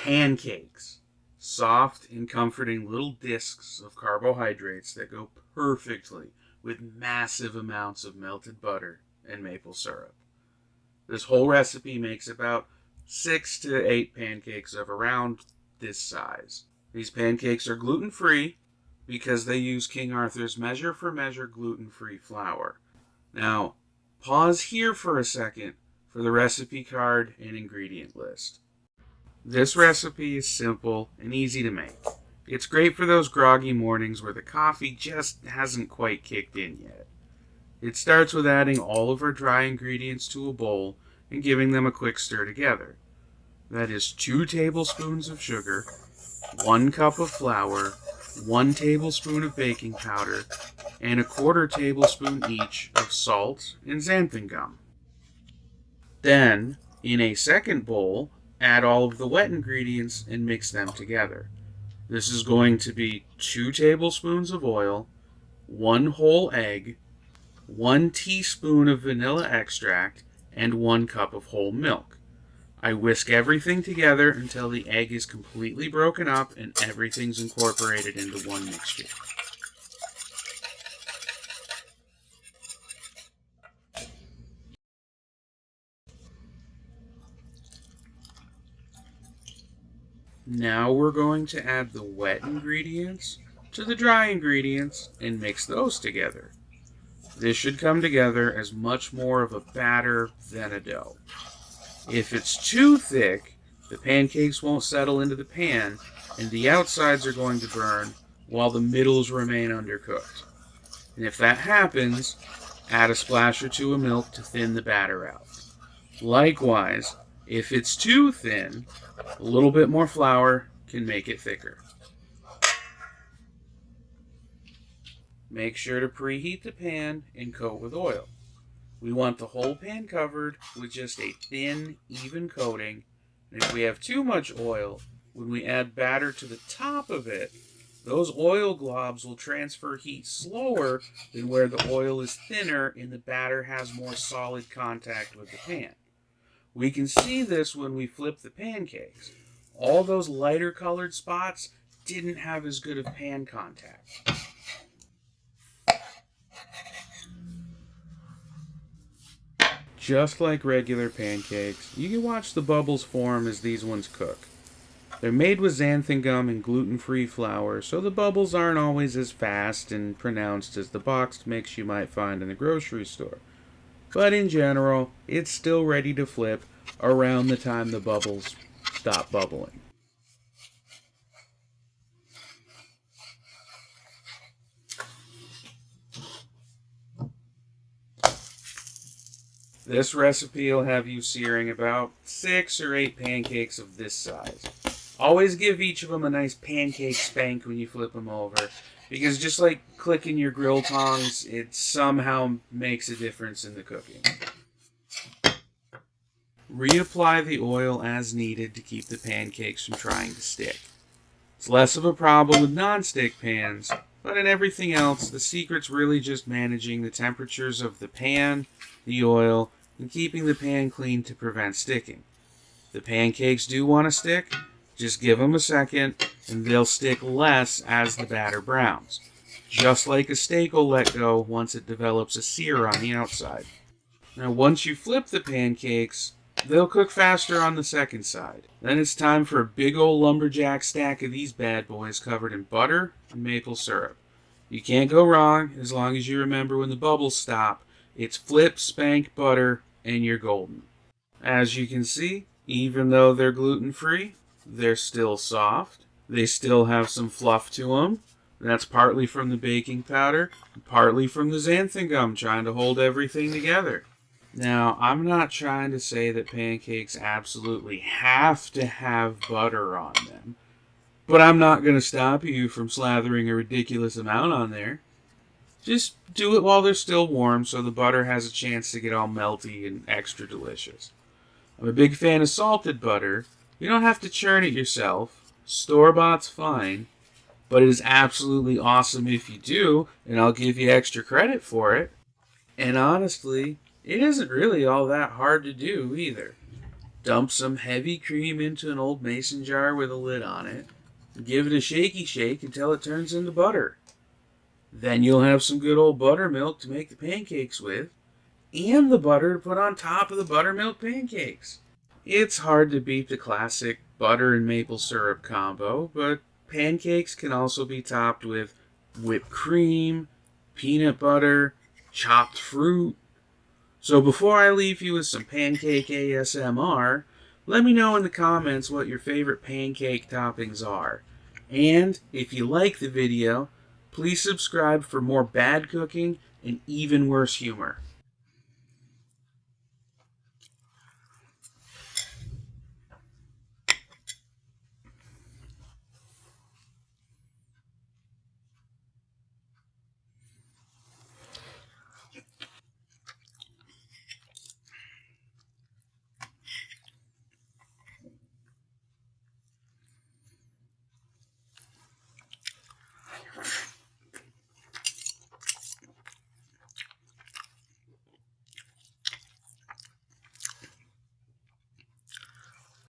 Pancakes. Soft and comforting little discs of carbohydrates that go perfectly with massive amounts of melted butter and maple syrup. This whole recipe makes about 6 to 8 pancakes of around this size. These pancakes are gluten-free because they use King Arthur's measure for measure gluten-free flour. Now, pause here for a second for the recipe card and ingredient list. This recipe is simple and easy to make. It's great for those groggy mornings where the coffee just hasn't quite kicked in yet. It starts with adding all of our dry ingredients to a bowl and giving them a quick stir together. That is 2 tablespoons of sugar, 1 cup of flour, 1 tablespoon of baking powder, and a 1/4 tablespoon each of salt and xanthan gum. Then, in a second bowl, add all of the wet ingredients and mix them together. This is going to be 2 tablespoons of oil, 1 whole egg, 1 teaspoon of vanilla extract, and 1 cup of whole milk. I whisk everything together until the egg is completely broken up and everything's incorporated into one mixture. Now we're going to add the wet ingredients to the dry ingredients and mix those together. This should come together as much more of a batter than a dough. If it's too thick, the pancakes won't settle into the pan and the outsides are going to burn while the middles remain undercooked. And if that happens, add a splash or two of milk to thin the batter out. Likewise, if it's too thin, a little bit more flour can make it thicker. Make sure to preheat the pan and coat with oil. We want the whole pan covered with just a thin, even coating. And if we have too much oil, when we add batter to the top of it, those oil globs will transfer heat slower than where the oil is thinner and the batter has more solid contact with the pan. We can see this when we flip the pancakes. All those lighter colored spots didn't have as good of pan contact. Just like regular pancakes, you can watch the bubbles form as these ones cook. They're made with xanthan gum and gluten-free flour, so the bubbles aren't always as fast and pronounced as the boxed mix you might find in the grocery store. But in general, it's still ready to flip around the time the bubbles stop bubbling. This recipe will have you searing about 6 or 8 pancakes of this size. Always give each of them a nice pancake spank when you flip them over, because just like clicking your grill tongs, it somehow makes a difference in the cooking. Reapply the oil as needed to keep the pancakes from trying to stick. It's less of a problem with non-stick pans, but in everything else, the secret's really just managing the temperatures of the pan, the oil, and keeping the pan clean to prevent sticking. The pancakes do want to stick, just give them a second, and they'll stick less as the batter browns. Just like a steak will let go once it develops a sear on the outside. Now once you flip the pancakes, they'll cook faster on the second side. Then it's time for a big old lumberjack stack of these bad boys covered in butter and maple syrup. You can't go wrong as long as you remember when the bubbles stop. It's flip, spank, butter, and you're golden. As you can see, even though they're gluten-free, they're still soft. They still have some fluff to them. That's partly from the baking powder, partly from the xanthan gum trying to hold everything together. Now, I'm not trying to say that pancakes absolutely have to have butter on them, but I'm not going to stop you from slathering a ridiculous amount on there. Just do it while they're still warm so the butter has a chance to get all melty and extra delicious. I'm a big fan of salted butter. You don't have to churn it yourself. Store-bought's fine, but it is absolutely awesome if you do, and I'll give you extra credit for it. And honestly, it isn't really all that hard to do either. Dump some heavy cream into an old mason jar with a lid on it. Give it a shaky shake until it turns into butter. Then you'll have some good old buttermilk to make the pancakes with, and the butter to put on top of the buttermilk pancakes. It's hard to beat the classic butter and maple syrup combo, but pancakes can also be topped with whipped cream, peanut butter, chopped fruit. So before I leave you with some pancake ASMR, let me know in the comments what your favorite pancake toppings are. And if you like the video, please subscribe for more bad cooking and even worse humor.